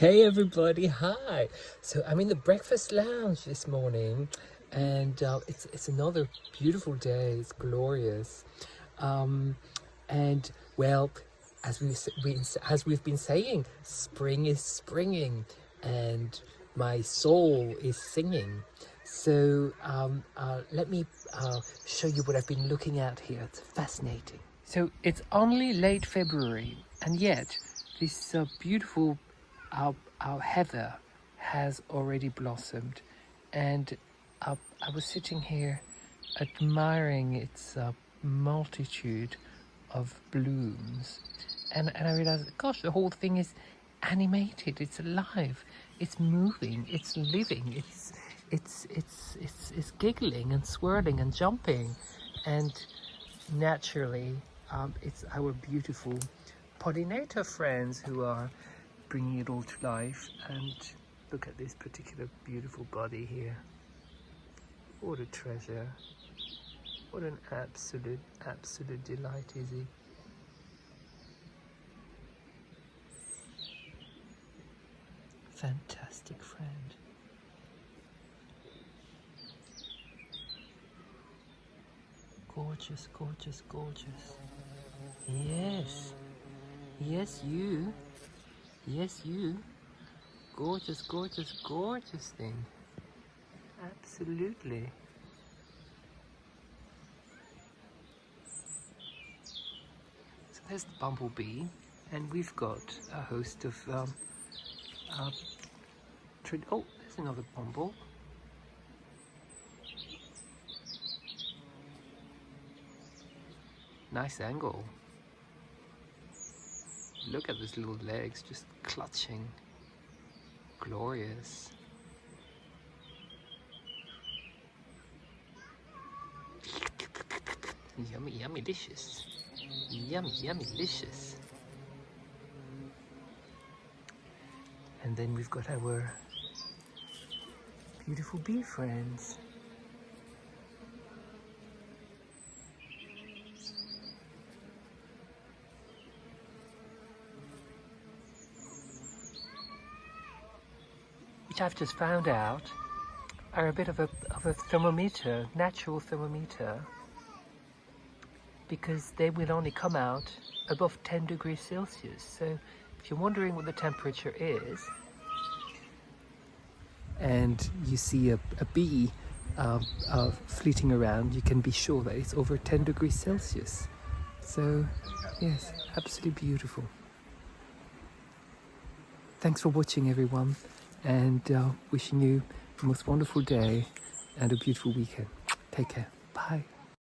Hey everybody, hi. So I'm in the breakfast lounge this morning, and it's another beautiful day. It's glorious, and well, as we've been saying, spring is springing, and my soul is singing. So let me show you what I've been looking at here. It's fascinating. So it's only late February, and yet this beautiful our heather has already blossomed, and I was sitting here admiring its multitude of blooms, and I realized, gosh, the whole thing is animated. It's alive. It's moving. It's living. It's giggling and swirling and jumping, and naturally, it's our beautiful pollinator friends who are bringing it all to life. And look at this particular beautiful body here. What a treasure. What an absolute delight is he. Fantastic friend. Gorgeous, gorgeous, gorgeous. Yes. Yes, you. Yes, you. Gorgeous, gorgeous, gorgeous thing. Absolutely. So there's the bumblebee, and we've got a host of oh, there's another bumble. Nice angle. Look at those little legs just clutching. Glorious. Yummy, yummy, delicious. Yummy, yummy, delicious. And then we've got our beautiful bee friends. Which I've just found out are a bit of a thermometer, natural thermometer, because they will only come out above 10 degrees Celsius. So if you're wondering what the temperature is, and you see a bee fleeting around, you can be sure that it's over 10 degrees Celsius. So yes, absolutely beautiful. Thanks for watching, everyone, and wishing you the most wonderful day and a beautiful weekend. Take care. Bye.